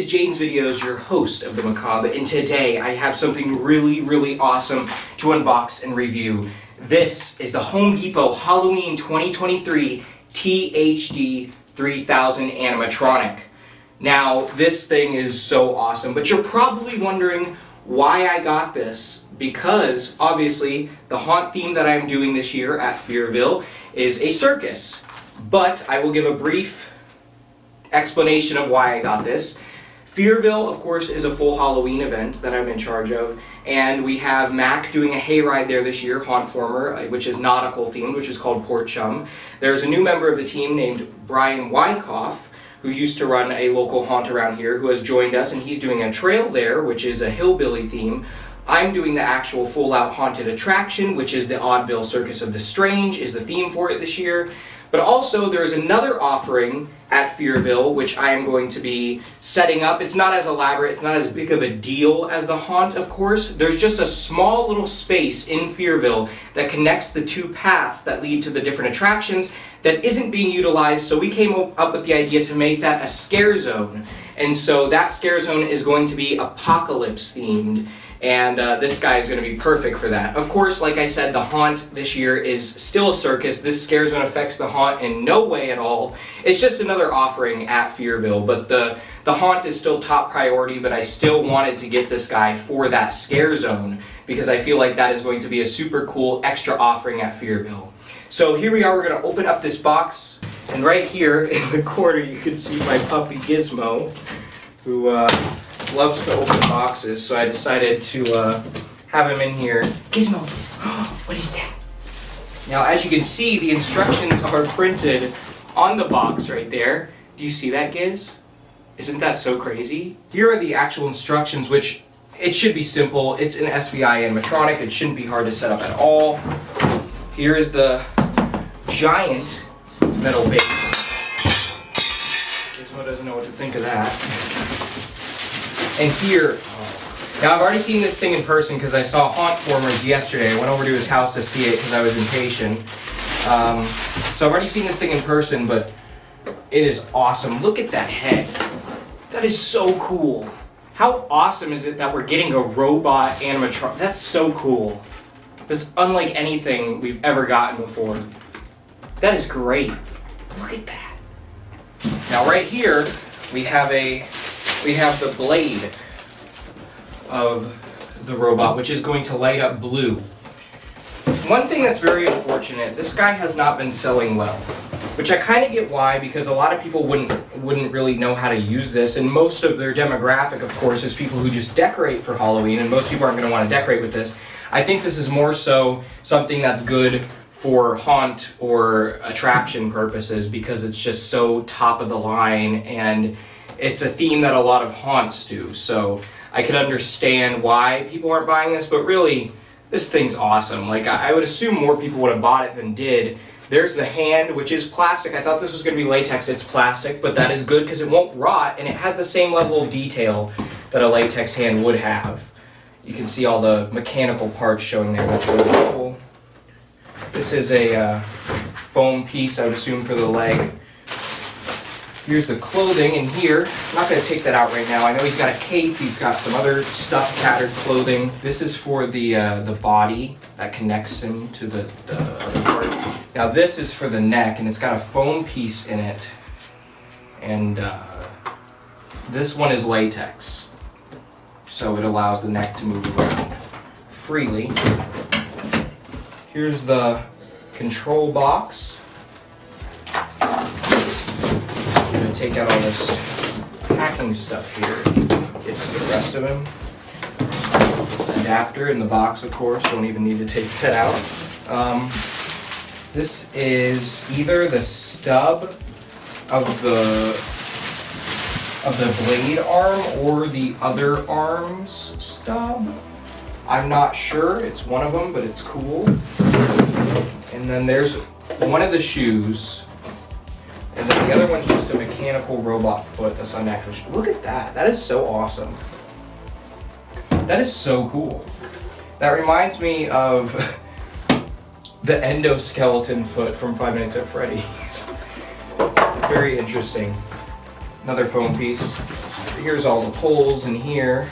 is Jane's Videos, your host of the Macabre, and today I have something really awesome to unbox and review. This is the Home Depot Halloween 2023 THD 3000 Animatronic. Now, this thing is so awesome, but you're probably wondering why I got this, because obviously the haunt theme that I'm doing this year at Fearville is a circus. But I will give a brief explanation of why I got this. Fearville, of course, is a full Halloween event that I'm in charge of, and we have Mac doing a hayride there this year, Hauntformer, which is nautical themed, which is called Port Chum. There's a new member of the team named Brian Wyckoff, who used to run a local haunt around here, who has joined us, and he's doing a trail there, which is a hillbilly theme. I'm doing the actual full-out haunted attraction, which is the Oddville Circus of the Strange, is the theme for it this year. But also, there's another offering at Fearville, which I am going to be setting up. It's not as elaborate, it's not as big of a deal as the haunt, of course. There's just a small little space in Fearville that connects the two paths that lead to the different attractions that isn't being utilized, so we came up with the idea to make that a scare zone. And so that scare zone is going to be apocalypse themed. And this guy is going to be perfect for that. Of course, like I said, the haunt this year is still a circus. This scare zone affects the haunt in no way at all. It's just another offering at Fearville, but the haunt is still top priority, but I still wanted to get this guy for that scare zone because I feel like that is going to be a super cool extra offering at Fearville. So here we are, we're going to open up this box, and right here in the corner you can see my puppy Gizmo, who loves to open boxes, so I decided to have him in here. Gizmo, what is that? Now, as you can see, the instructions are printed on the box right there. Do you see that, Giz? Isn't that so crazy? Here are the actual instructions, which it should be simple. It's an SVI animatronic. It shouldn't be hard to set up at all. Here is the giant metal base. Gizmo doesn't know what to think of that. And here, now I've already seen this thing in person because I saw Hauntformers yesterday. I went over to his house to see it because I was impatient. So I've already seen this thing in person, but it is awesome. Look at that head. That is so cool. How awesome is it that we're getting a robot animatronic? That's so cool. That's unlike anything we've ever gotten before. That is great. Look at that. Now right here, we have the blade of the robot, which is going to light up blue. One thing that's very unfortunate, this guy has not been selling well, which I kind of get why, because a lot of people wouldn't really know how to use this, and most of their demographic, of course, is people who just decorate for Halloween, and most people aren't going to want to decorate with this. I think this is more so something that's good for haunt or attraction purposes, because it's just so top of the line, and it's a theme that a lot of haunts do, so I could understand why people aren't buying this, but really, this thing's awesome. Like, I would assume more people would have bought it than did. There's the hand, which is plastic. I thought this was going to be latex. It's plastic, but that is good because it won't rot, and it has the same level of detail that a latex hand would have. You can see all the mechanical parts showing there. That's really cool. This is a foam piece, I would assume, for the leg. Here's the clothing in here. I'm not going to take that out right now. I know he's got a cape. He's got some other stuffed, tattered clothing. This is for the body that connects him to the other part. Now this is for the neck, and it's got a foam piece in it. And this one is latex, so it allows the neck to move around freely. Here's the control box. I'm going to take out all this packing stuff here, get to the rest of him. Adapter in the box, of course, don't even need to take that out. This is either the stub of the blade arm or the other arm's stub. I'm not sure, it's one of them, but it's cool. And then there's one of the shoes. And then the other one's just a mechanical robot foot that's on actual shoe. Look at that. That is so awesome. That is so cool. That reminds me of the endoskeleton foot from 5 Nights at Freddy's. Very interesting. Another foam piece. here's all the holes in here.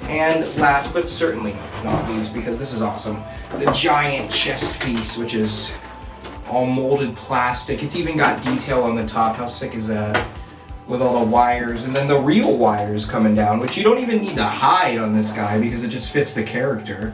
And last but certainly not least, because this is awesome, the giant chest piece, which is all molded plastic. It's even got detail on the top. How sick is that? With all the wires, and then the real wires coming down, which you don't even need to hide on this guy because it just fits the character.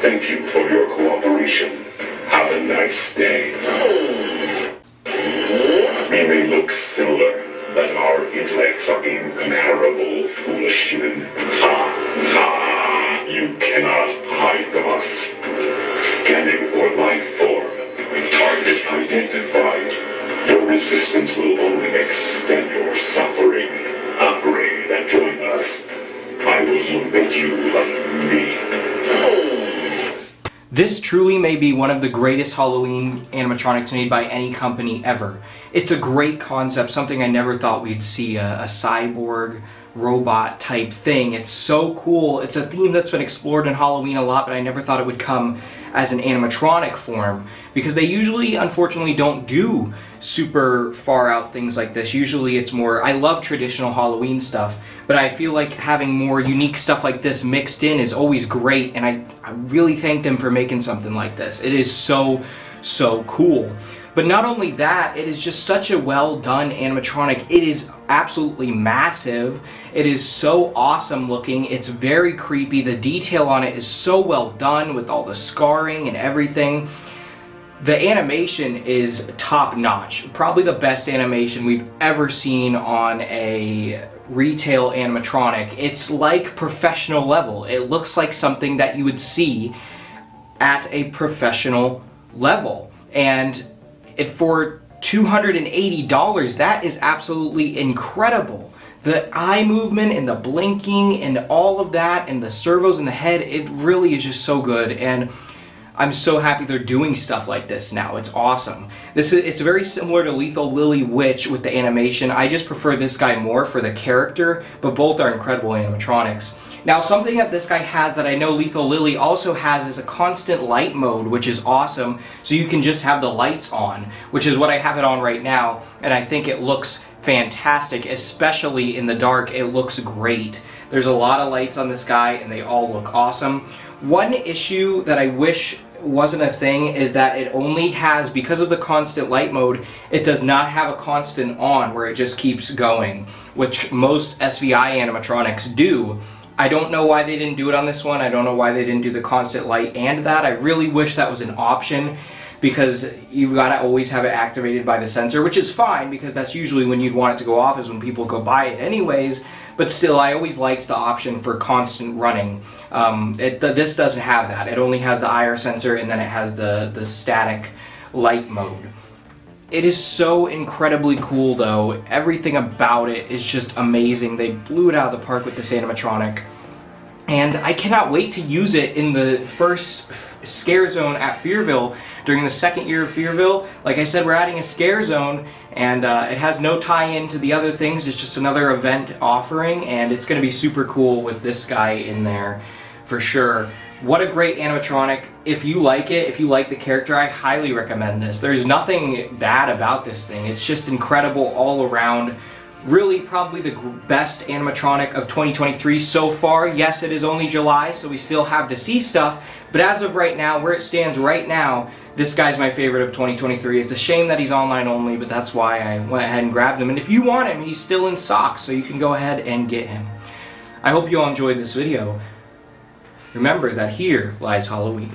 Thank you for your cooperation. Have a nice day. We may look similar, but our intellects are incomparable, foolish human. Ha! Ha! You cannot hide from us. Scanning for life form. Target identified. Your resistance will only extend your suffering. Upgrade and join us. I will make you like me. This truly may be one of the greatest Halloween animatronics made by any company ever. It's a great concept, something I never thought we'd see, a cyborg robot type thing. It's so cool. It's a theme that's been explored in Halloween a lot, but I never thought it would come as an animatronic form, because they usually, unfortunately, don't do super far out things like this. Usually it's more, I love traditional Halloween stuff, but I feel like having more unique stuff like this mixed in is always great, and I really thank them for making something like this. It is so cool. But not only that, it is just such a well done animatronic. It is absolutely massive. It is so awesome looking. It's very creepy. The detail on it is so well done with all the scarring and everything. The animation is top notch. Probably the best animation we've ever seen on a retail animatronic. It's like professional level. It looks like something that you would see at a professional level. And for $280, that is absolutely incredible. The eye movement and the blinking and all of that and the servos in the head, it really is just so good, and I'm so happy they're doing stuff like this now. It's awesome. It's very similar to Lethal Lily Witch with the animation. I just prefer this guy more for the character, but both are incredible animatronics. Now, something that this guy has that I know Lethal Lily also has is a constant light mode, which is awesome. So you can just have the lights on, which is what I have it on right now, and I think it looks fantastic, especially in the dark. It looks great. There's a lot of lights on this guy, and they all look awesome. One issue that I wish wasn't a thing is that it only has, because of the constant light mode, it does not have a constant on where it just keeps going, which most SVI animatronics do. I don't know why they didn't do it on this one. I don't know why they didn't do the constant light and that. I really wish that was an option, because you've got to always have it activated by the sensor, which is fine because that's usually when you'd want it to go off, is when people go buy it anyways. But still, I always liked the option for constant running. This doesn't have that. It only has the IR sensor, and then it has the static light mode. It is so incredibly cool though. Everything about it is just amazing. They blew it out of the park with this animatronic. And I cannot wait to use it in the first scare zone at Fearville during the second year of Fearville. Like I said, we're adding a scare zone, and it has no tie-in to the other things. It's just another event offering, and it's going to be super cool with this guy in there for sure. What a great animatronic. If you like it, if you like the character, I highly recommend this. There's nothing bad about this thing. It's just incredible all around. Really probably the best animatronic of 2023 so far. Yes, it is only July, so we still have to see stuff, but as of right now, where it stands right now, this guy's my favorite of 2023. It's a shame that he's online only, but that's why I went ahead and grabbed him. And if you want him, he's still in stock, so you can go ahead and get him. I hope you all enjoyed this video. Remember that here lies Halloween.